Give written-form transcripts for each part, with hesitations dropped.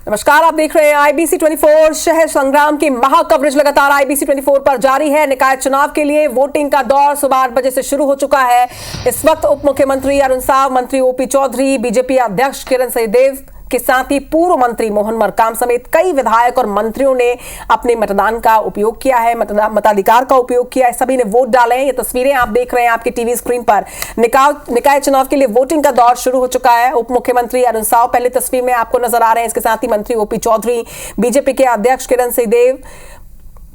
नमस्कार, आप देख रहे हैं आईबीसी 24। शहर संग्राम की महा कवरेज लगातार आईबीसी 24 पर जारी है। निकाय चुनाव के लिए वोटिंग का दौर सुबह 8 बजे से शुरू हो चुका है। इस वक्त उप मुख्यमंत्री अरुण साव, मंत्री ओपी चौधरी, बीजेपी अध्यक्ष किरण सचदेव के साथ ही पूर्व मंत्री मोहन मरकाम समेत कई विधायक और मंत्रियों ने अपने मतदान का उपयोग किया है, मताधिकार का उपयोग किया है। सभी ने वोट डाले हैं। ये तस्वीरें आप देख रहे हैं आपके टीवी स्क्रीन पर। निकाय चुनाव के लिए वोटिंग का दौर शुरू हो चुका है। उप मुख्यमंत्री अरुण साव पहले तस्वीर में आपको नजर आ रहे हैं। इसके साथ ही मंत्री ओपी चौधरी, बीजेपी के अध्यक्ष किरण सचदेव,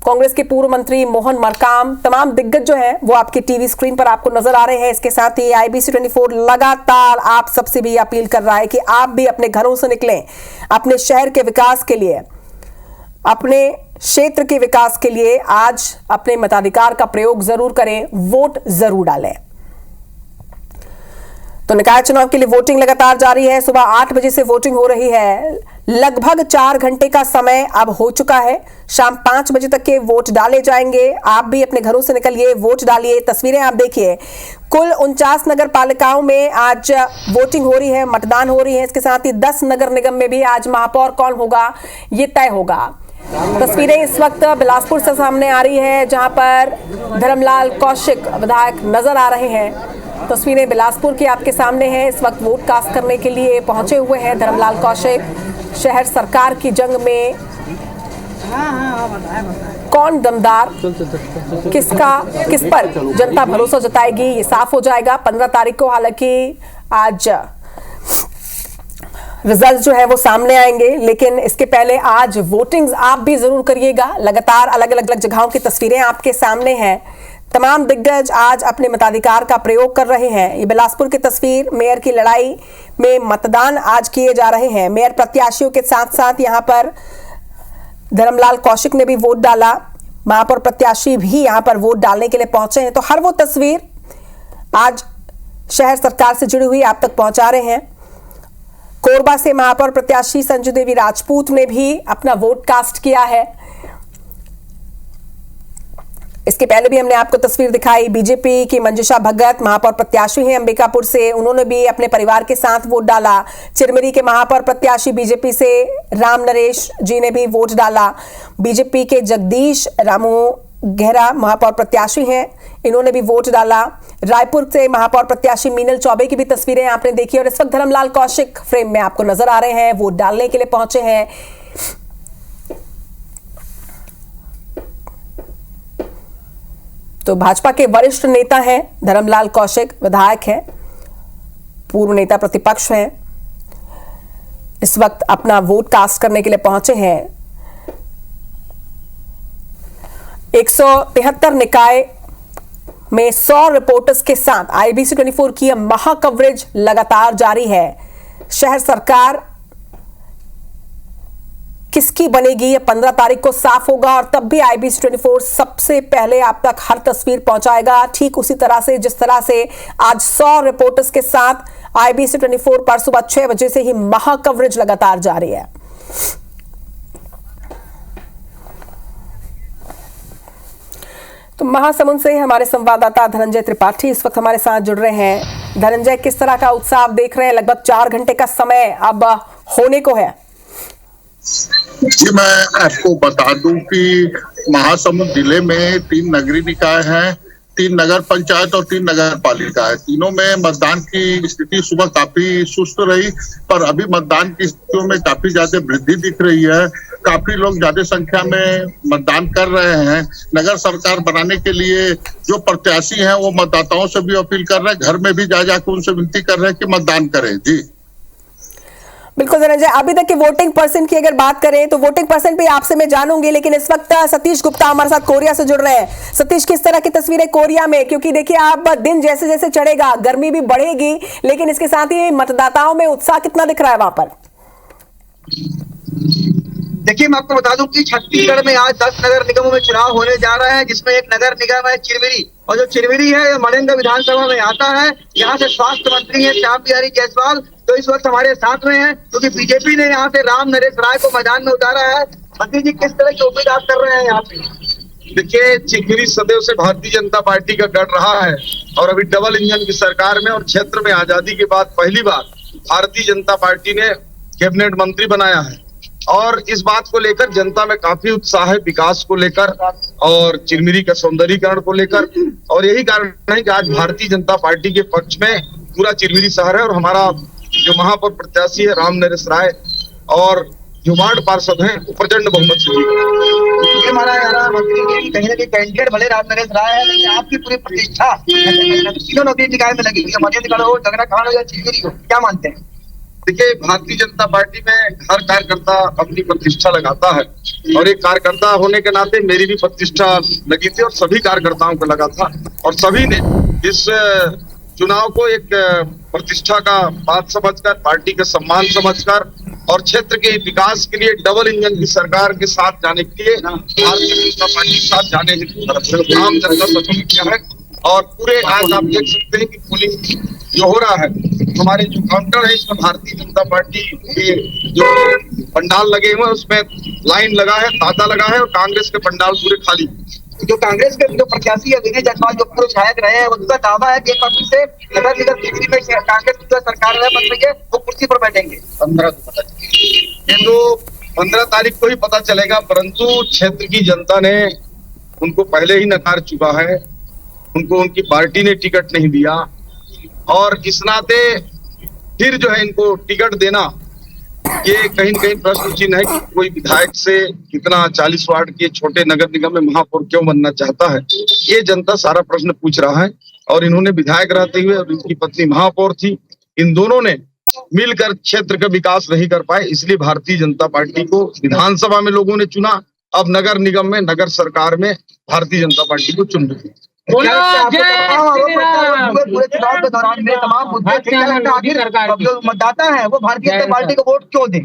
कांग्रेस के पूर्व मंत्री मोहन मरकाम, तमाम दिग्गज जो है वो आपके टीवी स्क्रीन पर आपको नजर आ रहे हैं। इसके साथ ही आईबीसी 24 लगातार आप सबसे भी अपील कर रहा है कि आप भी अपने घरों से निकलें, अपने शहर के विकास के लिए, अपने क्षेत्र के विकास के लिए आज अपने मताधिकार का प्रयोग जरूर करें, वोट जरूर डालें। तो निकाय चुनाव के लिए वोटिंग लगातार जारी है। सुबह 8 बजे से वोटिंग हो रही है। लगभग 4 घंटे का समय अब हो चुका है। शाम 5 बजे तक के वोट डाले जाएंगे। आप भी अपने घरों से निकलिए, वोट डालिए। तस्वीरें आप देखिए। कुल 49 नगर पालिकाओं में आज वोटिंग हो रही है, मतदान हो रही है। इसके साथ ही 10 नगर निगम में भी आज महापौर कौन होगा ये तय होगा। तस्वीरें इस वक्त बिलासपुर से सामने आ रही है, जहां पर धर्मलाल कौशिक विधायक नजर आ रहे हैं। तस्वीरें बिलासपुर की आपके सामने हैं। इस वक्त वोट कास्ट करने के लिए पहुंचे हुए हैं धर्मलाल कौशिक। शहर सरकार की जंग में कौन दमदार, किस पर जनता भरोसा जताएगी ये साफ हो जाएगा 15 तारीख को। हालांकि आज रिजल्ट जो है वो सामने आएंगे, लेकिन इसके पहले आज वोटिंग आप भी जरूर करिएगा। लगातार अलग अलग जगहों की तस्वीरें आपके सामने हैं। तमाम दिग्गज आज अपने मताधिकार का प्रयोग कर रहे हैं। ये बिलासपुर की तस्वीर, मेयर की लड़ाई में मतदान आज किए जा रहे हैं। मेयर प्रत्याशियों के साथ साथ यहाँ पर धर्मलाल कौशिक ने भी वोट डाला। महापौर प्रत्याशी भी यहाँ पर वोट डालने के लिए पहुंचे हैं। तो हर वो तस्वीर आज शहर सरकार से जुड़ी हुई आप तक पहुंचा रहे हैं। कोरबा से महापौर प्रत्याशी संजू देवी राजपूत ने भी अपना वोट कास्ट किया है। इसके पहले भी हमने आपको तस्वीर दिखाई। बीजेपी की मंजुषा भगत महापौर प्रत्याशी हैं अंबिकापुर से, उन्होंने भी अपने परिवार के साथ वोट डाला। चिरमिरी के महापौर प्रत्याशी बीजेपी से राम नरेश जी ने भी वोट डाला। बीजेपी के जगदीश रामू गहरा महापौर प्रत्याशी हैं, इन्होंने भी वोट डाला। रायपुर से महापौर प्रत्याशी मीनल चौबे की भी तस्वीरें आपने देखी। और इस वक्त धर्मलाल कौशिक फ्रेम में आपको नजर आ रहे हैं, वोट डालने के लिए पहुंचे हैं। तो भाजपा के वरिष्ठ नेता हैं धर्मलाल कौशिक, विधायक हैं, पूर्व नेता प्रतिपक्ष हैं, इस वक्त अपना वोट कास्ट करने के लिए पहुंचे हैं। 173 निकाय में 100 रिपोर्टर्स के साथ आईबीसी 24 की यह महा कवरेज लगातार जारी है। शहर सरकार किसकी बनेगी ये 15 तारीख को साफ होगा, और तब भी आईबीसी 24 सबसे पहले आप तक हर तस्वीर पहुंचाएगा। ठीक उसी तरह से जिस तरह से आज 100 रिपोर्टर्स के साथ आईबीसी 24 पर सुबह 6 बजे से ही महा कवरेज लगातार जारी है। तो महासमुंद से हमारे संवाददाता धनंजय त्रिपाठी इस वक्त हमारे साथ जुड़ रहे हैं। धनंजय, किस तरह का उत्साह आप देख रहे हैं? लगभग 4 घंटे का समय अब होने को है। जी, मैं आपको बता दूं कि महासमुंद जिले में 3 नगरीय निकाय हैं, 3 नगर पंचायत और 3 नगर पालिका है। तीनों में मतदान की स्थिति सुबह काफी सुस्त रही, पर अभी मतदान की स्थितियों में काफी ज्यादा वृद्धि दिख रही है। काफी लोग ज्यादा संख्या में मतदान कर रहे हैं। नगर सरकार बनाने के लिए जो प्रत्याशी हैं वो मतदाताओं से भी अपील कर रहे हैं, घर में भी जा जाकर उनसे विनती कर रहे हैं कि मतदान करें। जी बिल्कुल धनंजय, अभी तक के वोटिंग परसेंट की अगर बात करें तो वोटिंग परसेंट भी आपसे मैं जानूंगी, लेकिन इस वक्त सतीश गुप्ता हमारे साथ कोरिया से जुड़ रहे हैं। सतीश, किस तरह की तस्वीरें कोरिया में? क्योंकि देखिए, आप दिन जैसे जैसे चढ़ेगा गर्मी भी बढ़ेगी, लेकिन इसके साथ ही मतदाताओं में उत्साह कितना दिख रहा है वहां पर? देखिए, मैं आपको बता दूं कि छत्तीसगढ़ में आज 10 नगर निगमों में चुनाव होने जा रहा है, जिसमें एक नगर निगम है चिरमिरी, और जो चिरमिरी है ये मनेंद्र विधानसभा में आता है। यहाँ से स्वास्थ्य मंत्री है श्याम बिहारी जायसवाल, तो इस वक्त हमारे साथ में है, क्योंकि बीजेपी ने यहाँ से राम नरेश राय को मैदान में उतारा है। मंत्री जी, किस तरह की उम्मीद आप कर रहे हैं यहाँ पे? देखिए, चिरमिरी सदैव से भारतीय जनता पार्टी का गढ़ रहा है, और अभी डबल इंजन की सरकार में और क्षेत्र में आजादी के बाद पहली बार भारतीय जनता पार्टी ने कैबिनेट मंत्री बनाया है। और इस बात को लेकर जनता में काफी उत्साह है, विकास को लेकर और चिरमिरी का सौंदर्यीकरण को लेकर। और यही कारण है कि आज भारतीय जनता पार्टी के पक्ष में पूरा चिरमिरी शहर है। और हमारा जो महापौर प्रत्याशी है राम नरेश राय और जो वार्ड पार्षद हैं वो प्रचंड बहुमत से ये हमारा मंत्री कहीं ना कहीं कैंडिडेट भले राम नरेश राय है, लेकिन आपकी पूरी प्रतिष्ठा तीनों नगरीय निकाय में लगी है, मनेंद्रगढ़ हो, झगड़ा खान हो या चिरमिरी हो, क्या मानते हैं? देखिए, भारतीय जनता पार्टी में हर कार्यकर्ता अपनी प्रतिष्ठा लगाता है और एक कार्यकर्ता होने के नाते मेरी भी प्रतिष्ठा लगी थी और सभी कार्यकर्ताओं को लगा था। और सभी ने इस चुनाव को एक प्रतिष्ठा का बात समझकर, पार्टी का सम्मान समझकर और क्षेत्र के विकास के लिए डबल इंजन की सरकार के साथ जाने के लिए भारतीय जनता पार्टी के साथ जाने हेतु आम जनता सभी किया है। और पूरे आज आप देख सकते हैं कि पोलिंग जो हो रहा है, हमारे जो काउंटर है इसमें भारतीय जनता पार्टी के जो पंडाल लगे हुए हैं उसमें लाइन लगा है, तांता लगा है और कांग्रेस के पंडाल पूरे खाली। जो कांग्रेस के जो प्रत्याशी है विनय जायसवाल जो पूर्व विधायक रहे हैं, उनका दावा है कि एक बार से नगर निगम चिरमिरी में कांग्रेस की जो सरकार है बन रही है वो कुर्सी पर बैठेंगे। 15 तारीख को ही पता चलेगा, परंतु क्षेत्र की जनता ने उनको पहले ही नकार चुका है। उनको उनकी पार्टी ने टिकट नहीं दिया और इस नाते फिर जो है इनको टिकट देना ये कहीं न कहीं प्रश्न चिन्ह है कि कोई विधायक से कितना 40 वार्ड के छोटे नगर निगम में महापौर क्यों बनना चाहता है, ये जनता सारा प्रश्न पूछ रहा है। और इन्होंने विधायक रहते हुए और इनकी पत्नी महापौर थी, इन दोनों ने मिलकर क्षेत्र का विकास नहीं कर पाए, इसलिए भारतीय जनता पार्टी को विधानसभा में लोगों ने चुना। अब नगर निगम में, नगर सरकार में भारतीय जनता पार्टी को चुन रही है। पूरे चुनाव के दौरान में तमाम मुद्दे थे, क्या लगता है आखिर जो मतदाता है वो भारतीय जनता पार्टी को वोट क्यों दें?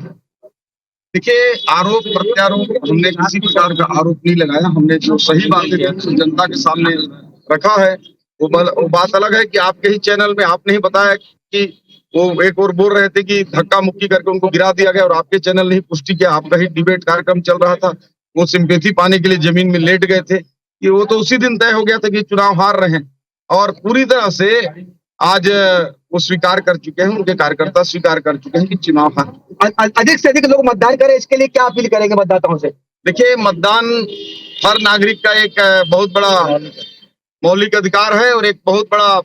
देखिए, आरोप प्रत्यारोप हमने किसी प्रकार का आरोप नहीं लगाया। हमने जो सही बातें जनता के सामने रखा है वो बात अलग है कि आपके ही चैनल में आपने ही बताया कि वो एक और बोल रहे थे कि धक्का मुक्की करके उनको गिरा दिया गया और आपके चैनल ने ही पुष्टि किया। आपका ही डिबेट कार्यक्रम चल रहा था, वो सिंपैथी पाने के लिए जमीन में लेट गए थे कि वो तो उसी दिन तय हो गया था कि चुनाव हार रहे हैं। और पूरी तरह से आज वो स्वीकार कर चुके हैं, उनके कार्यकर्ता स्वीकार कर चुके हैं कि चुनाव हार। अधिक से अधिक लोग मतदान करें, इसके लिए क्या अपील करेंगे मतदाताओं से? देखिए, मतदान हर नागरिक का एक बहुत बड़ा मौलिक अधिकार है और एक बहुत बड़ा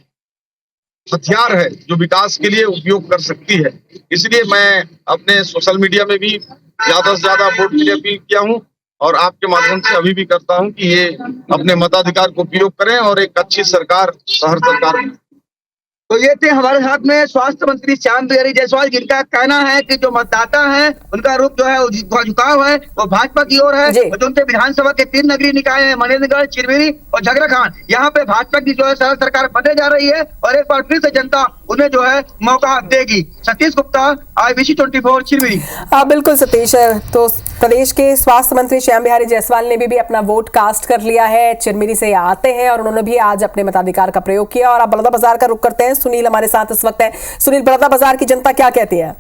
हथियार है जो विकास के लिए उपयोग कर सकती है। इसलिए मैं अपने सोशल मीडिया में भी ज्यादा से ज्यादा वोट के लिए अपील किया हूँ और आपके माध्यम से अभी भी करता हूं कि ये अपने मताधिकार को उपयोग करें और एक अच्छी सरकार, शहर सरकार। तो ये थे हमारे साथ में स्वास्थ्य मंत्री श्याम बिहारी जायसवाल, जिनका कहना है कि जो मतदाता है उनका रुख जो है झुकाव है वो भाजपा की ओर है। जो उनके विधानसभा के 3 नगरीय निकाय है, मनेंद्रगढ़, चिरमिरी और झगड़ा खान, यहाँ पे भाजपा की जो है सरकार बनने जा रही है और एक बार फिर से जनता उन्हें जो है मौका देगी। सतीश गुप्ता, IBC 24 चिरमिरी। बिल्कुल सतीश, तो प्रदेश के स्वास्थ्य मंत्री श्याम बिहारी जायसवाल ने भी अपना वोट कास्ट कर लिया है। चिरमिरी से आते हैं और उन्होंने भी आज अपने मताधिकार का प्रयोग किया। और अब बलौदा बाजार का रुख करते हैं। सुनील हमारे साथ इस वक्त है। सुनील, बलौदा बाजार की जनता क्या कहती है?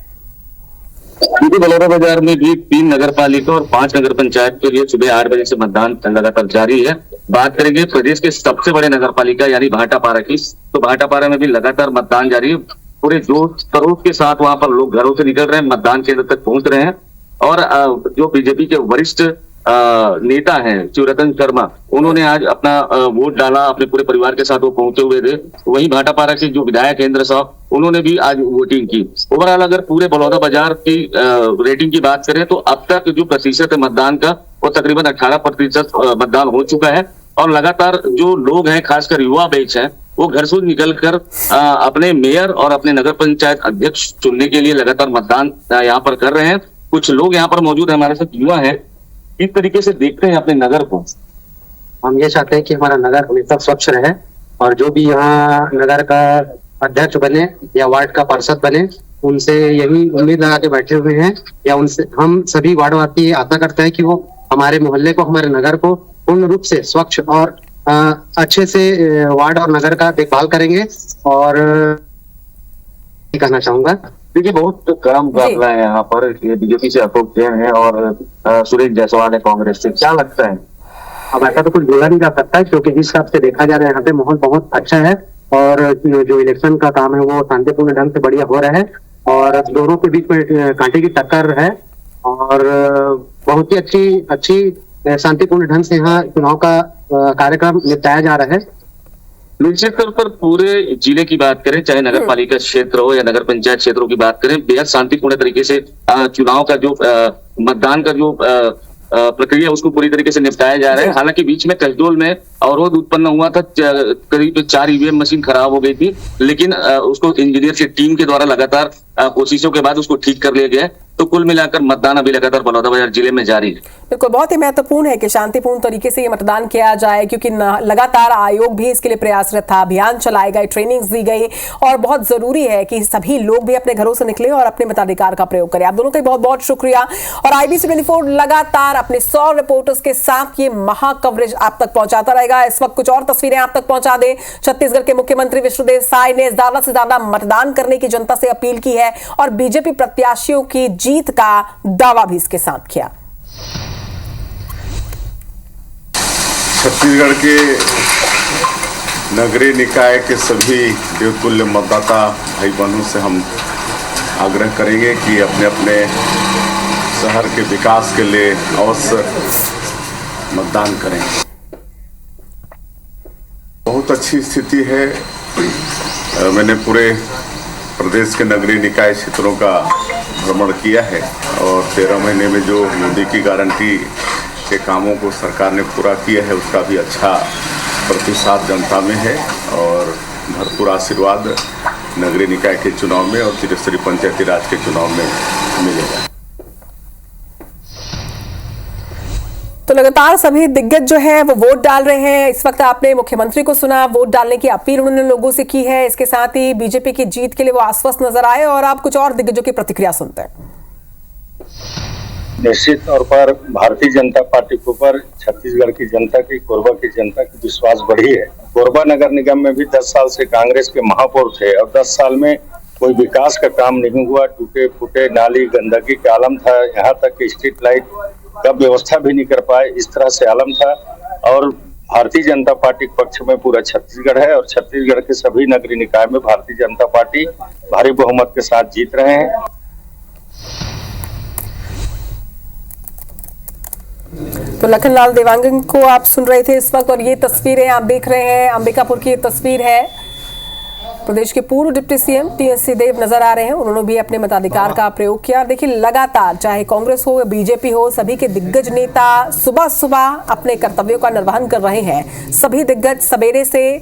बलौदा बाजार में भी 3 नगर पालिका और 5 नगर पंचायत के लिए सुबह 8 बजे से मतदान लगातार जारी है। बात करेंगे प्रदेश के सबसे बड़े नगर पालिका यानी भाटापारा की, तो भाटापारा में भी लगातार मतदान जारी है। पूरे जोश खरोश के साथ वहां पर लोग घरों से निकल रहे हैं, मतदान केंद्र तक पहुंच रहे हैं। और जो बीजेपी के वरिष्ठ नेता हैं शिवरतन शर्मा, उन्होंने आज अपना वोट डाला, अपने पूरे परिवार के साथ वो पहुंचे हुए थे। वहीं भाटापारा के जो विधायक इंद्र साहब, उन्होंने भी आज वोटिंग की। ओवरऑल अगर पूरे बलौदा बाजार की रेटिंग की बात करें तो अब तक जो प्रतिशत है मतदान का वो तकरीबन 18% मतदान हो चुका है। और लगातार जो लोग हैं, खासकर युवा बैच है, वो घर से निकलकर अपने मेयर और अपने नगर पंचायत अध्यक्ष चुनने के लिए लगातार मतदान यहाँ पर कर रहे हैं। कुछ लोग यहाँ पर मौजूद है हमारे साथ, युवा है, किस तरीके से देखते हैं अपने नगर को? हम ये चाहते हैं कि हमारा नगर हमेशा स्वच्छ रहे और जो भी यहाँ नगर का अध्यक्ष बने या वार्ड का पार्षद बने, उनसे यही उम्मीद लगा के बैठे हुए हैं या उनसे हम सभी वार्डवासी आशा करते हैं कि वो हमारे मोहल्ले को, हमारे नगर को पूर्ण रूप से स्वच्छ और अच्छे से वार्ड और नगर का देखभाल करेंगे। और कहना चाहूंगा, देखिए, बहुत कम मुकाबला है यहाँ पर। बीजेपी से अशोक जैन है और सुरेश जायसवाल है कांग्रेस से। क्या लगता है? अब ऐसा तो कुछ बोला नहीं जा सकता है क्योंकि जिस हिसाब से देखा जा रहा है यहाँ पे माहौल बहुत अच्छा है और जो इलेक्शन का काम है वो शांतिपूर्ण ढंग से बढ़िया हो रहा है और दोनों के बीच में कांटे की टक्कर है। और बहुत ही अच्छी शांतिपूर्ण ढंग से यहाँ चुनाव का कार्यक्रम निपटाया जा रहा है। निश्चित तौर पर पूरे जिले की बात करें, चाहे नगर पालिका क्षेत्र हो या नगर पंचायत क्षेत्रों की बात करें, बेहद शांतिपूर्ण तरीके से चुनाव का जो मतदान का जो प्रक्रिया उसको पूरी तरीके से निपटाया जा रहा है। हालांकि बीच में कसडोल में अवरोध उत्पन्न हुआ था, करीब 4 ईवीएम मशीन खराब हो गई थी, लेकिन उसको इंजीनियर की टीम के द्वारा लगातार कोशिशों के बाद उसको ठीक कर लिया गया है। तो कुल मिलाकर मतदान अभी लगातार बलौदाबाजार जिले में जारी है। बिल्कुल, बहुत ही महत्वपूर्ण है कि शांतिपूर्ण तरीके से ये मतदान किया जाए, क्योंकि लगातार आयोग भी इसके लिए प्रयासरत था, अभियान चलाए गए, ट्रेनिंग्स दी गई और बहुत जरूरी है कि सभी लोग भी अपने घरों से निकले और अपने मताधिकार का प्रयोग करें। आप दोनों का बहुत बहुत शुक्रिया। और IBC 24 लगातार अपने 100 रिपोर्टर्स के साथ ये महा कवरेज आप तक पहुंचाता रहेगा। इस वक्त कुछ और तस्वीरें आप तक पहुंचा दें। छत्तीसगढ़ के मुख्यमंत्री विष्णुदेव साय ने ज्यादा से ज्यादा मतदान करने की जनता से अपील की है और बीजेपी प्रत्याशियों की जीत का दावा भी इसके साथ किया। छत्तीसगढ़ के नगरीय निकाय के सभी देवतुल्य मतदाता भाई बहनों से हम आग्रह करेंगे कि अपने अपने शहर के विकास के लिए अवश्य मतदान करें। बहुत अच्छी स्थिति है। मैंने पूरे प्रदेश के नगरीय निकाय क्षेत्रों का भ्रमण किया है और 13 महीने में जो मोदी की गारंटी के कामों को सरकार ने पूरा किया है उसका भी अच्छा प्रतिसाद जनता में है और भरपूर आशीर्वाद नगरीय निकाय के चुनाव में और त्रिस्तरीय पंचायती राज के चुनाव में मिलेगा। तो लगातार सभी दिग्गज जो है वो वोट डाल रहे हैं। इस वक्त आपने मुख्यमंत्री को सुना, वोट डालने की अपील उन्होंने लोगों से की है। इसके साथ ही बीजेपी की जीत के लिए वो आश्वस्त नजर आए और आप कुछ और दिग्गजों की प्रतिक्रिया सुनते हैं। निश्चित तौर पर भारतीय जनता पार्टी के ऊपर छत्तीसगढ़ की जनता की, कोरबा की जनता की विश्वास बढ़ी है। कोरबा नगर निगम में भी 10 साल से कांग्रेस के महापौर थे और 10 साल में कोई विकास का काम नहीं हुआ। टूटे फूटे नाली, गंदगी का आलम था, यहाँ तक कि स्ट्रीट लाइट का व्यवस्था भी नहीं कर पाए, इस तरह से आलम था। और भारतीय जनता पार्टी के पक्ष में पूरा छत्तीसगढ़ है और छत्तीसगढ़ के सभी नगरीय निकाय में भारतीय जनता पार्टी भारी बहुमत के साथ जीत रहे हैं। तो लखनलाल देवांगन को आप सुन रहे थे इस वक्त और ये तस्वीरें आप देख रहे हैं अंबिकापुर की तस्वीर है। प्रदेश के पूर्व डिप्टी सीएम टी.एस. सिंहदेव नजर आ रहे हैं। उन्होंने भी अपने मताधिकार का प्रयोग किया। देखिए लगातार चाहे कांग्रेस हो या बीजेपी हो, सभी के दिग्गज नेता सुबह सुबह अपने कर्तव्यों का निर्वहन कर रहे हैं। सभी दिग्गज सवेरे से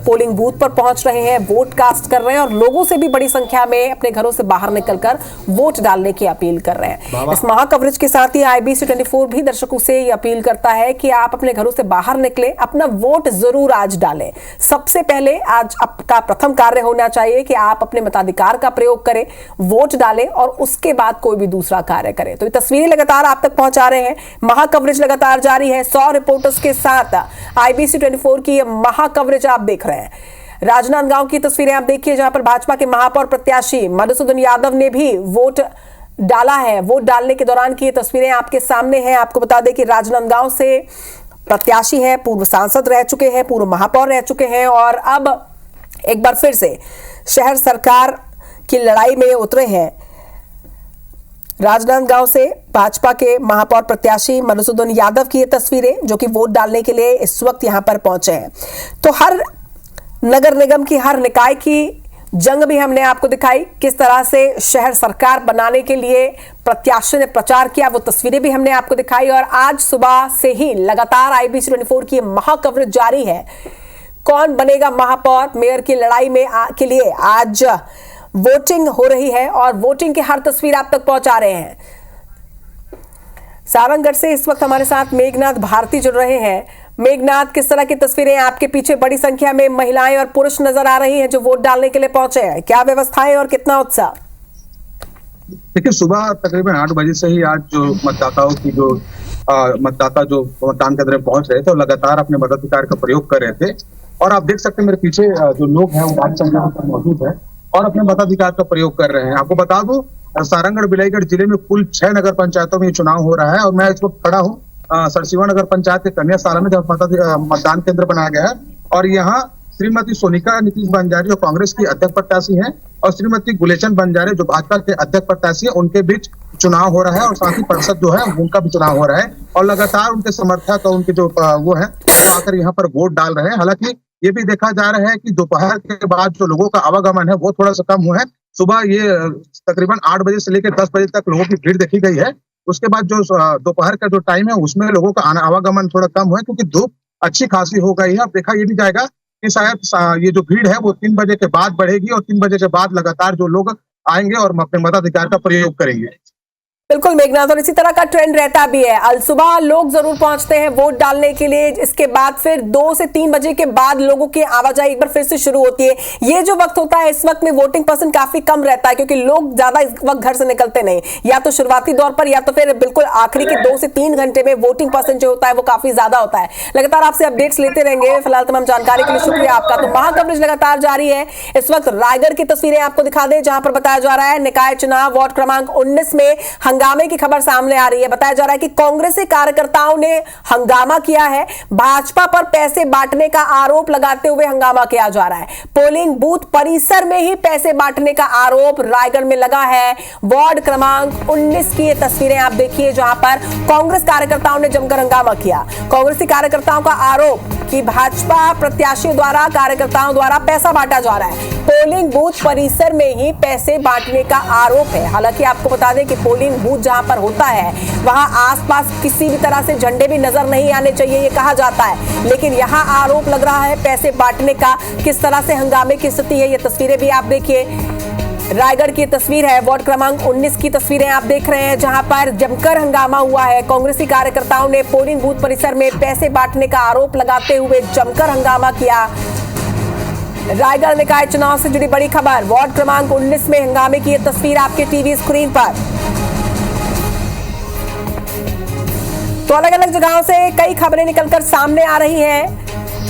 पोलिंग बूथ पर पहुंच रहे हैं, वोट कास्ट कर रहे हैं और लोगों से भी बड़ी संख्या में अपने घरों से बाहर निकलकर वोट डालने की अपील कर रहे हैं। इस महा कवरेज के साथ ही IBC 24 भी दर्शकों से ये अपील करता है कि आप अपने घरों से बाहर निकले, अपना वोट जरूर आज डालें। सबसे पहले आज आपका प्रथम कार्य होना चाहिए कि आप अपने मताधिकार का प्रयोग करें, वोट डालें और उसके बाद कोई भी दूसरा कार्य करें। तो ये तस्वीरें लगातार आप तक पहुंचा रहे हैं। महा कवरेज लगातार जारी है। 100 रिपोर्टर्स के साथ IBC 24 की महा कवरेज आप देख रहे हैं। राजनांदगांव की तस्वीरें आप देखिए, जहां पर भाजपा के महापौर प्रत्याशी मधुसूदन यादव ने भी वोट डाला है। वोट डालने के दौरान की ये तस्वीरें आपके सामने हैं। आपको बता दें कि राजनांदगांव से प्रत्याशी है, पूर्व सांसद रह चुके हैं, पूर्व महापौर रह चुके हैं और अब एक बार फिर से शहर सरकार की लड़ाई में उतरे हैं। राजनांदगांव से भाजपा के महापौर प्रत्याशी मधुसूदन यादव की ये तस्वीरें, जो कि वोट डालने के लिए इस वक्त यहां पर पहुंचे हैं। तो हर नगर निगम की, हर निकाय की जंग भी हमने आपको दिखाई, किस तरह से शहर सरकार बनाने के लिए प्रत्याशी ने प्रचार किया, वो तस्वीरें भी हमने आपको दिखाई। और आज सुबह से ही लगातार IBC 24 की महा कवरेज जारी है। कौन बनेगा महापौर, मेयर की लड़ाई में के लिए आज वोटिंग हो रही है और वोटिंग की हर तस्वीर आप तक पहुंचा रहे हैं। सारंगगढ़ से इस वक्त हमारे साथ मेघनाथ भारती जुड़ रहे हैं। मेघनाथ, किस तरह की तस्वीरें आपके पीछे बड़ी संख्या में महिलाएं और पुरुष नजर आ रही हैं जो वोट डालने के लिए पहुंचे हैं? क्या व्यवस्थाएं और कितना उत्साह? देखिए, सुबह तकरीबन 8 बजे से ही आज जो मतदाताओं की जो मतदाता जो मतदान केंद्र में पहुंच रहे थे और लगातार अपने मताधिकार का प्रयोग कर रहे थे। और आप देख सकते हैं मेरे पीछे जो लोग हैं वो आज संख्या में मौजूद है और अपने मताधिकार का प्रयोग कर रहे हैं। आपको बता दूं, सारंगगढ़ बिलाईगढ़ जिले में कुल 6 नगर पंचायतों में चुनाव हो रहा है और मैं इस वक्त खड़ा हूँ सरसीवा नगर पंचायत के कन्या साला में, जहाँ मतदान केंद्र बनाया गया है और यहाँ श्रीमती सोनिका नीतीश बंजारे जो कांग्रेस की अध्यक्ष प्रत्याशी हैं और श्रीमती गुलेशन बंजारे जो भाजपा के अध्यक्ष प्रत्याशी है, उनके बीच चुनाव हो रहा है और साथ ही परिषद जो है उनका भी चुनाव हो रहा है और लगातार उनके समर्थक और उनके जो वो है आकर यहाँ पर वोट डाल रहे हैं। हालांकि ये भी देखा जा रहा है कि दोपहर के बाद जो लोगों का आवागमन है वो थोड़ा सा कम हुआ है। सुबह ये तकरीबन 8 बजे से लेकर 10 बजे तक लोगों की भीड़ देखी गई है। उसके बाद जो दोपहर का जो टाइम है उसमें लोगों का आवागमन थोड़ा कम हुआ है क्योंकि धूप अच्छी खासी हो गई है। अब देखा ये भी जाएगा कि शायद ये जो भीड़ है वो 3 बजे के बाद बढ़ेगी और 3 बजे के बाद लगातार जो लोग आएंगे और अपने मताधिकार का प्रयोग करेंगे। बिल्कुल मेघनाथ, और इसी तरह का ट्रेंड रहता भी है। अल सुबह लोग जरूर पहुंचते हैं वोट डालने के लिए, इसके बाद फिर 2 से 3 बजे के बाद लोगों की आवाजाही एक बार फिर से शुरू होती है। ये जो वक्त होता है इस वक्त में वोटिंग परसेंट काफी कम रहता है क्योंकि लोग ज्यादा इस वक्त घर से निकलते नहीं, या तो शुरुआती दौर पर या तो फिर बिल्कुल आखिरी के 2 से 3 घंटे में वोटिंग परसेंट जो होता है वो काफी ज्यादा होता है। लगातार आपसे अपडेट्स लेते रहेंगे। फिलहाल तमाम जानकारी के लिए शुक्रिया आपका। तो महा कवरेज लगातार जारी है। इस वक्त रायगढ़ की तस्वीरें आपको दिखा दें जहां पर बताया जा रहा है निकाय चुनाव वार्ड क्रमांक 19 में हंगामे की खबर सामने आ रही है। बताया जा रहा है कि कांग्रेसी कार्यकर्ताओं ने हंगामा किया है। भाजपा पर पैसे बांटने का आरोप लगाते हुए हंगामा किया जा रहा है। पोलिंग बूथ परिसर में ही पैसे बांटने का आरोप रायगढ़ में लगा है। वार्ड क्रमांक 19 की ये तस्वीरें आप देखिए जहां पर कांग्रेस कार्यकर्ताओं ने जमकर हंगामा किया। कांग्रेसी कार्यकर्ताओं का आरोप कि भाजपा प्रत्याशियों द्वारा कार्यकर्ताओं द्वारा पैसा बांटा जा रहा है। पोलिंग बूथ परिसर में ही पैसे बांटने का आरोप है। हालांकि आपको बता दें कि पोलिंग बूथ जहां पर होता है वहां आसपास किसी भी तरह से झंडे भी नजर नहीं आने चाहिए ये कहा जाता है, लेकिन यहां आरोप लग रहा है पैसे बांटने का। किस तरह से हंगामे की स्थिति है ये तस्वीरें भी आप देखिए। रायगढ़ की तस्वीर है, वार्ड क्रमांक 19 की तस्वीरें आप देख रहे हैं जहां पर जमकर हंगामा हुआ है। कांग्रेसी कार्यकर्ताओं ने पोलिंग बूथ परिसर में पैसे बांटने का आरोप लगाते हुए जमकर हंगामा किया। रायगढ़ निकाय चुनाव से जुड़ी बड़ी खबर, वार्ड क्रमांक 19 में हंगामे की ये तस्वीर आपके टीवी स्क्रीन पर। तो अलग अलग जगहों से कई खबरें निकलकर सामने आ रही हैं।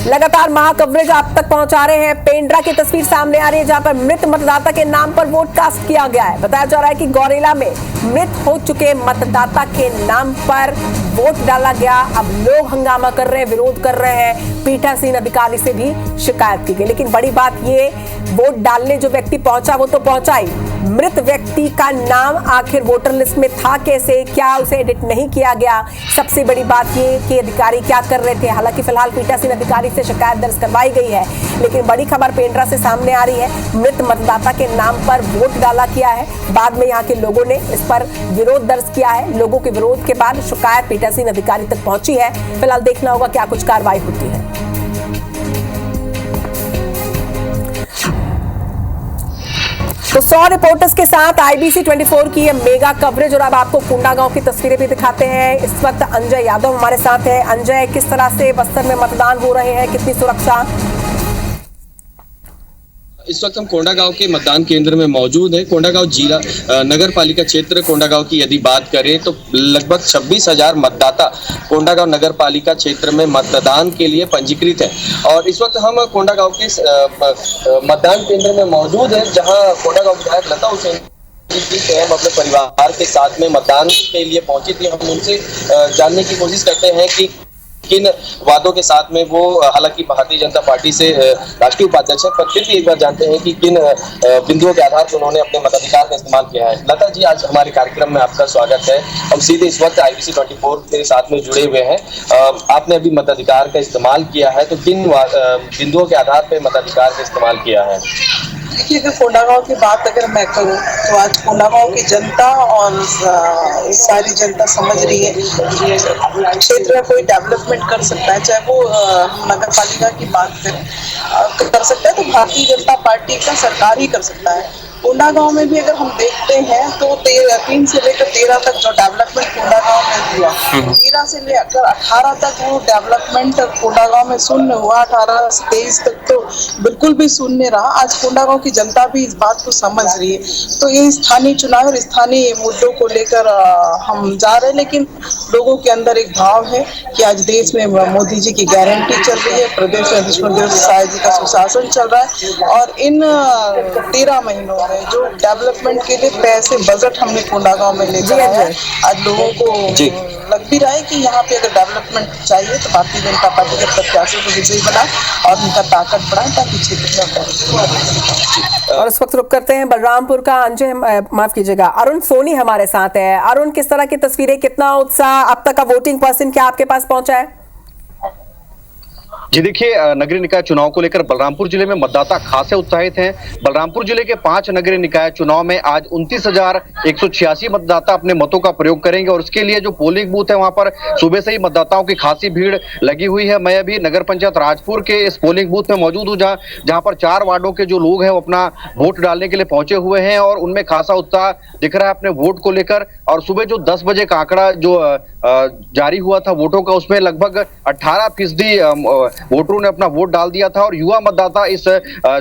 लगातार महा कवरेज आप तक पहुंचा रहे हैं। पेंड्रा की तस्वीर सामने आ रही है जहां पर मृत मतदाता के नाम पर वोट कास्ट किया गया है। बताया जा रहा है कि गौरेला में मृत हो चुके मतदाता के नाम पर वोट डाला गया। अब लोग हंगामा कर रहे हैं, विरोध कर रहे हैं। पीठासीन अधिकारी से भी शिकायत की गई, लेकिन बड़ी बात ये वोट डालने जो व्यक्ति पहुंचा वो तो पहुंचा ही, मृत व्यक्ति का नाम आखिर वोटर लिस्ट में था कैसे, क्या उसे एडिट नहीं किया गया। सबसे बड़ी बात ये कि अधिकारी क्या कर रहे थे। हालांकि फिलहाल पीठासीन अधिकारी से शिकायत दर्ज करवाई गई है, लेकिन बड़ी खबर पेंड्रा से सामने आ रही है। मृत मतदाता के नाम पर वोट डाला किया है। बाद में यहाँ के लोगों ने इस पर विरोध दर्ज किया है। लोगों के विरोध के बाद शिकायत पीठासीन अधिकारी तक पहुंची है। फिलहाल देखना होगा क्या कुछ कार्रवाई होती है। तो 100 रिपोर्टर्स के साथ IBC 24 की ये मेगा कवरेज, और अब आपको कोंडागांव की तस्वीरें भी दिखाते हैं। इस वक्त अंजय यादव हमारे साथ है। अंजय, किस तरह से बस्तर में मतदान हो रहे हैं, कितनी सुरक्षा? इस वक्त हम कोंडागांव के मतदान केंद्र में मौजूद हैं। कोंडागांव जिला नगर पालिका क्षेत्र कोंडागांव की यदि बात करें तो लगभग 26,000 मतदाता कोंडागांव नगर पालिका क्षेत्र में मतदान के लिए पंजीकृत हैं। और इस वक्त हम कोंडागांव के मतदान केंद्र में मौजूद हैं जहां कोंडागांव विधायक लता हुसैन हम अपने परिवार के साथ में मतदान के लिए पहुंची थी। हम उनसे जानने की कोशिश करते हैं कि किन वादों के साथ में वो, हालांकि भारतीय जनता पार्टी से राष्ट्रीय उपाध्यक्ष है, पर फिर भी एक बार जानते हैं कि किन बिंदुओं के आधार पर उन्होंने अपने मताधिकार का इस्तेमाल किया है। लता जी, आज हमारे कार्यक्रम में आपका स्वागत है। हम सीधे इस वक्त IBC 24 के साथ में जुड़े हुए हैं। आपने अभी मताधिकार का इस्तेमाल किया है, तो किन बिंदुओं के आधार पर मताधिकार का इस्तेमाल किया है? देखिए, अगर कोंडागांव की बात अगर मैं करूं तो आज कोंडागांव की जनता और सारी जनता समझ रही है क्षेत्र में कोई डेवलपमेंट कर सकता है, चाहे वो नगर पालिका की बात करें कर सकता है तो भारतीय जनता पार्टी का सरकार ही कर सकता है। कोंडागांव में भी अगर हम देखते हैं तो 3 से लेकर 13 तक जो डेवलपमेंट कोंडागांव में हुआ, 13 से लेकर 18 तक वो डेवलपमेंट कोंडागांव में शून्य हुआ। 18 से 23 तक तो बिल्कुल भी शून्य रहा। आज कोंडागांव की जनता भी इस बात को समझ रही है। तो ये स्थानीय चुनाव और स्थानीय मुद्दों को लेकर हम जा रहे हैं, लेकिन लोगों के अंदर एक भाव है कि आज देश में मोदी जी की गारंटी चल रही है, प्रदेश में विष्णुदेव साय जी का सुशासन चल रहा है। और इन 13 महीनों में रहे हैं। जो डेवलपमेंट के लिए पैसे बजट हमने कोंडागांव में लेकर आए हैं, आज लोगों को लग भी रहा है कि यहाँ पे अगर डेवलपमेंट चाहिए तो भारतीय जनता पार्टी के प्रत्याशी को विजयी बनाए और उनका ताकत बढ़ाए ताकि क्षेत्र में। और इस वक्त रुक करते हैं बलरामपुर का। अंजय, माफ कीजिएगा, अरुण सोनी हमारे साथ है। अरुण, किस तरह की तस्वीरें, कितना उत्साह, अब तक का वोटिंग परसेंट क्या आपके पास पहुंचा है? जी देखिए, नगरीय निकाय चुनाव को लेकर बलरामपुर जिले में मतदाता खासे उत्साहित हैं। बलरामपुर जिले के 5 नगरीय निकाय चुनाव में आज 29,186 मतदाता अपने मतों का प्रयोग करेंगे और उसके लिए जो पोलिंग बूथ है वहां पर सुबह से ही मतदाताओं की खासी भीड़ लगी हुई है। मैं अभी नगर पंचायत राजपुर के इस पोलिंग बूथ में मौजूद हूँ जहाँ पर 4 वार्डों के जो लोग हैं वो अपना वोट डालने के लिए पहुंचे हुए हैं और उनमें खासा उत्साह दिख रहा है अपने वोट को लेकर। और सुबह जो 10 बजे का आंकड़ा जो जारी हुआ था वोटों का, उसमें लगभग 18% वोटरों ने अपना वोट डाल दिया था और युवा मतदाता इस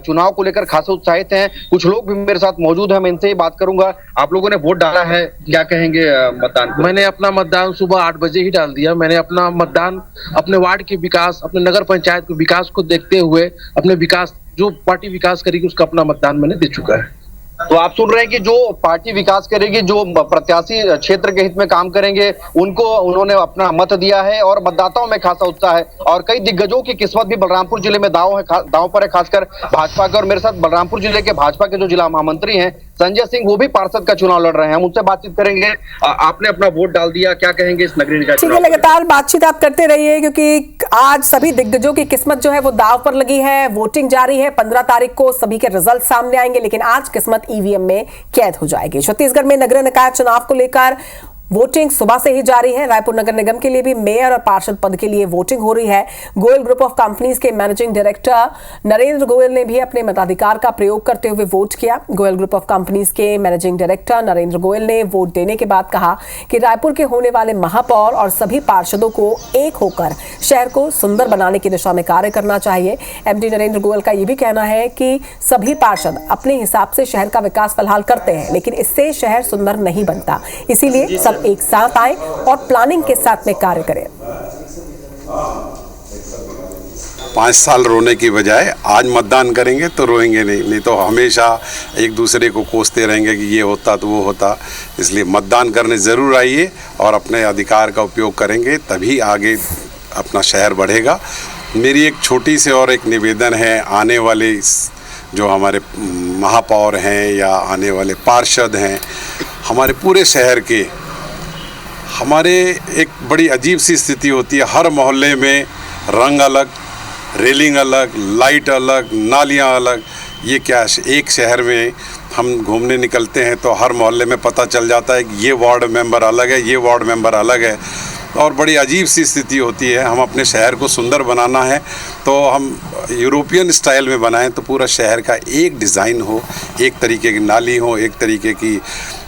चुनाव को लेकर खासे उत्साहित हैं। कुछ लोग भी मेरे साथ मौजूद हैं, मैं इनसे ही बात करूंगा। आप लोगों ने वोट डाला है, क्या कहेंगे मतदान? मैंने अपना मतदान सुबह 8 बजे ही डाल दिया। मैंने अपना मतदान अपने वार्ड के विकास, अपने नगर पंचायत के विकास को देखते हुए, अपने विकास जो पार्टी विकास करेगी उसका अपना मतदान मैंने दे चुका है। तो आप सुन रहे हैं कि जो पार्टी विकास करेगी, जो प्रत्याशी क्षेत्र के हित में काम करेंगे, उनको उन्होंने अपना मत दिया है और मतदाताओं में खासा उत्साह है। और कई दिग्गजों की किस्मत भी बलरामपुर जिले में दांव पर है, खासकर भाजपा के। और मेरे साथ बलरामपुर जिले के भाजपा के जो जिला महामंत्री हैं संजय सिंह, वो भी पार्षद का चुनाव लड़ रहे हैं, हम उनसे बातचीत करेंगे। आपने अपना वोट डाल दिया, क्या कहेंगे इस नगरीय निकाय चुनाव? लगातार बातचीत आप करते रहिए क्योंकि आज सभी दिग्गजों की किस्मत जो है वो दांव पर लगी है। वोटिंग जारी है, 15 तारीख को सभी के रिजल्ट सामने आएंगे, लेकिन आज किस्मत ईवीएम में कैद हो जाएगी। छत्तीसगढ़ में नगरीय निकाय चुनाव को लेकर वोटिंग सुबह से ही जारी है। रायपुर नगर निगम के लिए भी मेयर और पार्षद पद के लिए वोटिंग हो रही है। गोयल ग्रुप ऑफ कंपनीज के मैनेजिंग डायरेक्टर नरेंद्र गोयल ने भी अपने मताधिकार का प्रयोग करते हुए वोट किया। गोयल ग्रुप ऑफ कंपनीज के मैनेजिंग डायरेक्टर नरेंद्र गोयल ने वोट देने के बाद कहा कि रायपुर के होने वाले महापौर और सभी पार्षदों को एक होकर शहर को सुंदर बनाने की दिशा में कार्य करना चाहिए। एमडी नरेंद्र गोयल का यह भी कहना है कि सभी पार्षद अपने हिसाब से शहर का विकास फिलहाल करते हैं, लेकिन इससे शहर सुंदर नहीं बनता। इसीलिए सब एक साथ आए और प्लानिंग के साथ में कार्य करें। 5 साल रोने की बजाय आज मतदान करेंगे तो रोएंगे नहीं तो हमेशा एक दूसरे को कोसते रहेंगे कि ये होता तो वो होता। इसलिए मतदान करने ज़रूर आइए और अपने अधिकार का उपयोग करेंगे, तभी आगे अपना शहर बढ़ेगा। मेरी एक छोटी सी और एक निवेदन है, आने वाले जो हमारे महापौर हैं या आने वाले पार्षद हैं, हमारे पूरे शहर के, हमारे एक बड़ी अजीब सी स्थिति होती है, हर मोहल्ले में रंग अलग, रेलिंग अलग, लाइट अलग, नालियां अलग। ये क्या, एक शहर में हम घूमने निकलते हैं तो हर मोहल्ले में पता चल जाता है कि ये वार्ड मेंबर अलग है, ये वार्ड मेंबर अलग है और बड़ी अजीब सी स्थिति होती है। हम अपने शहर को सुंदर बनाना है तो हम यूरोपियन स्टाइल में बनाएं तो पूरा शहर का एक डिज़ाइन हो, एक तरीके की नाली हो, एक तरीके की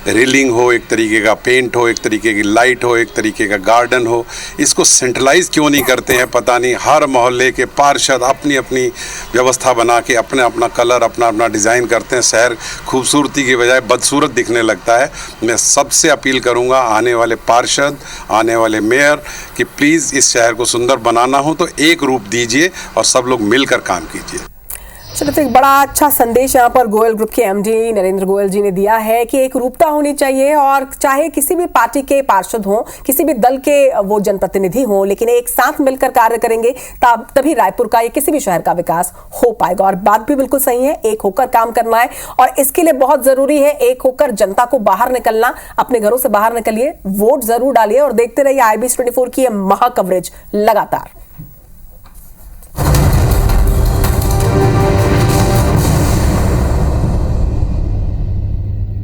रेलिंग हो, एक तरीके का पेंट हो, एक तरीके की लाइट हो, एक तरीके का गार्डन हो। इसको सेंट्रलाइज क्यों नहीं करते हैं पता नहीं। हर मोहल्ले के पार्षद अपनी अपनी व्यवस्था बना के अपना अपना कलर, अपना अपना डिज़ाइन करते हैं। शहर खूबसूरती की बजाय बदसूरत दिखने लगता है। मैं सबसे अपील करूंगा, आने वाले पार्षद, आने वाले मेयर, कि प्लीज़ इस शहर को सुंदर बनाना हो तो एक रूप दीजिए और सब लोग मिलकर काम कीजिए। चलो, तो एक बड़ा अच्छा संदेश यहाँ पर गोयल ग्रुप के एमडी नरेंद्र गोयल जी ने दिया है कि एक रूपता होनी चाहिए और चाहे किसी भी पार्टी के पार्षद हों, किसी भी दल के वो जनप्रतिनिधि हों, लेकिन एक साथ मिलकर कार्य करेंगे तभी रायपुर का या किसी भी शहर का विकास हो पाएगा। और बात भी बिल्कुल सही है, एक होकर काम करना है और इसके लिए बहुत जरूरी है एक होकर जनता को बाहर निकलना। अपने घरों से बाहर निकलिए, वोट जरूर डालिए और देखते रहिए IBC 24 की यह महा कवरेज लगातार।